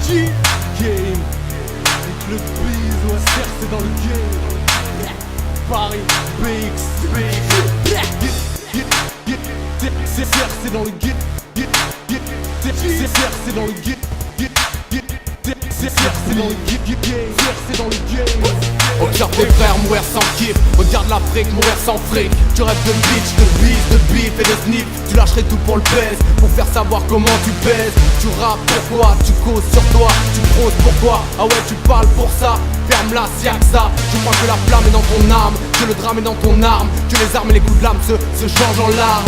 G Game. Avec le bise, ouais, c'est dans le game. Paris, BX, c'est dans le game. C'est dans le game. C'est dans le game. Observe tes frères mourir sans kiff. Regarde l'Afrique mourir sans fric. Tu rêves de bitch, de bise, de bif et de snip. Tu lâcherais tout pour le baise, pour faire savoir comment tu pèses. Tu rappes pourquoi, tu causes sur toi. Tu proses pourquoi, ah ouais tu parles pour ça. Ferme-la, s'il y a que ça. Je crois que la flamme est dans ton âme, que le drame est dans ton arme, que les armes et les coups de lame se changent en larmes.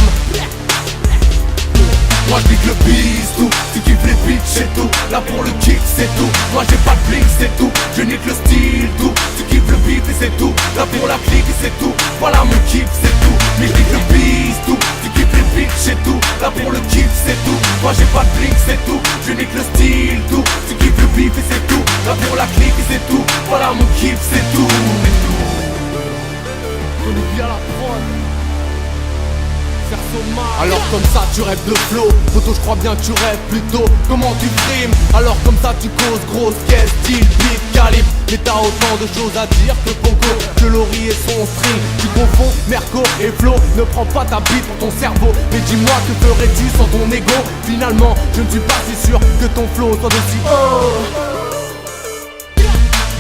Moi je pique le bise, tout, tu kiffes les bitches c'est tout. Là pour le kick c'est tout, moi j'ai pas de blink c'est tout. Je nique le style, tout, tu kiffes le beat et c'est tout. Là pour la clique et c'est tout, voilà mon kiff c'est tout. Mais je pique le bise, tout, tu kiffes les bitches c'est tout. Là pour le kiff c'est tout, moi j'ai pas de blink c'est tout. Je nique le style, tout, tu kiffes le beat et c'est tout. Là pour la clique et c'est tout, voilà mon kiff c'est tout. Connais bien la prod. Alors comme ça tu rêves de flow, photo je crois bien que tu rêves plutôt. Comment tu frimes, alors comme ça tu causes grosse caisse, style, beat, calibre. Mais t'as autant de choses à dire que Poco, que Laurie et son string. Tu confonds Merco et Flo, ne prends pas ta bite pour ton cerveau. Mais dis-moi que ferais-tu sans ton ego. Finalement je ne suis pas si sûr que ton flow soit aussi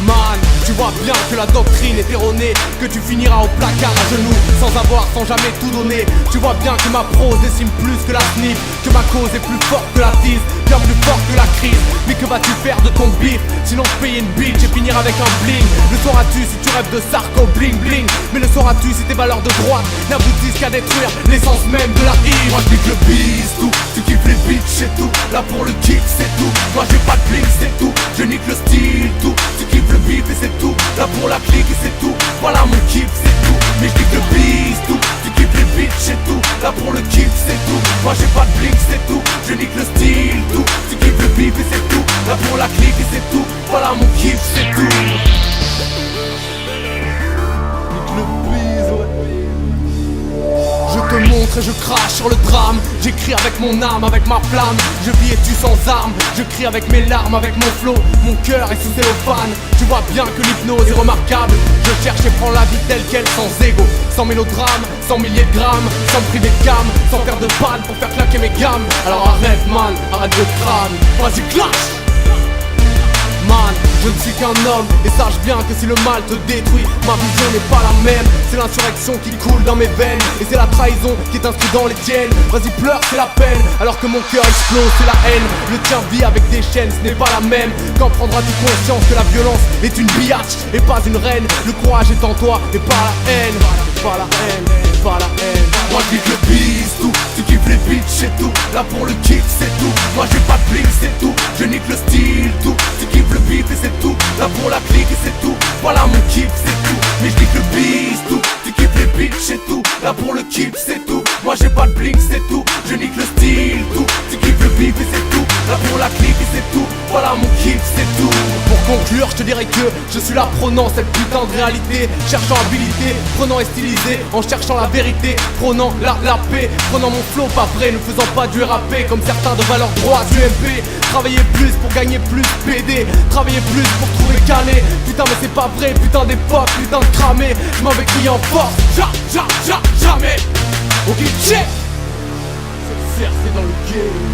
Man, tu vois bien que la doctrine est erronée, que tu finiras au placard à genoux, sans jamais tout donné. Tu vois bien que ma prose décime plus que la snip, que ma cause est plus forte que la tease, bien plus forte que la crise. Mais que vas-tu faire de ton bif, sinon payer une bitch et finir avec un bling. Le sauras-tu si tu rêves de Sarko bling bling, mais le sauras-tu si tes valeurs de droite n'aboutissent qu'à détruire l'essence même de la ivre. Moi je pique le bise, tout, tu kiffes les bitches c'est tout. Là pour le kick c'est tout, moi j'ai pas de bling c'est tout. Je nique le style, tout, tu kiffes le beat et c'est tout. Là pour la clique et c'est tout, voilà mon kiff c'est tout. Mais je pique le bise, tout, tu kiffes les bitches c'est tout. Là pour le kiff c'est tout, moi j'ai pas de bling c'est tout. Je nique le style, tout, tu kiffes le beat et c'est tout. Là pour la clique et c'est tout, voilà mon kiff c'est tout. Nique le bise, ouais. Je te montre et je crache sur le drame. J'écris avec mon âme, avec ma flamme. Je vis et tue sans armes. Je crie avec mes larmes, avec mon flow. Mon cœur est sous cellophane. Tu vois bien que l'hypnose est remarquable. Je cherche et prends la vie telle qu'elle, sans ego, sans mélodrame, sans milliers de grammes, sans me priver de gamme, sans faire de panne pour faire claquer mes gammes. Alors arrête man, arrête de crâne. Vas-y clash. Man, je ne suis qu'un homme et sache bien que si le mal te détruit, ma vision n'est pas la même. C'est l'insurrection qui coule dans mes veines et c'est la trahison qui est inscrite dans les tiennes. Vas-y pleure, c'est la peine, alors que mon cœur explose, c'est la haine. Le tien vit avec des chaînes, ce n'est pas la même. Quand prendras-tu conscience que la violence est une biatch et pas une reine? Le courage est en toi et pas la haine. Pas la haine, pas la haine. Moi je kiffes le bise, tout, tu kiffes les bitches c'est tout. Là pour le kick c'est tout, moi j'ai pas de bling c'est tout. Je nique le style, tout, tu kiffes le beat et c'est tout. Là pour la clique et c'est tout, voilà mon kiff c'est tout. Mais je kiffes le bise, tout, tu kiffes les bitches c'est tout. Là pour le kiff c'est tout, moi j'ai pas de bling c'est tout. Je nique le style, tout, tu kiffes le beat et c'est tout. Là pour la clique et c'est tout, voilà mon kiff c'est tout. Pour conclure, je te dirais que je suis là prônant cette putain de réalité, cherchant habilité, prenant et stylisé, en cherchant la vérité, prônant la paix, prenant mon flow pas vrai, ne faisant pas du RAP comme certains de valeur droite du MP. Travailler plus pour gagner plus, PD, travailler plus pour trouver cané. Putain mais c'est pas vrai, putain d'époque, putain de cramé. Je m'en vais crier en force, jamais. Ok check. C'est dans le game.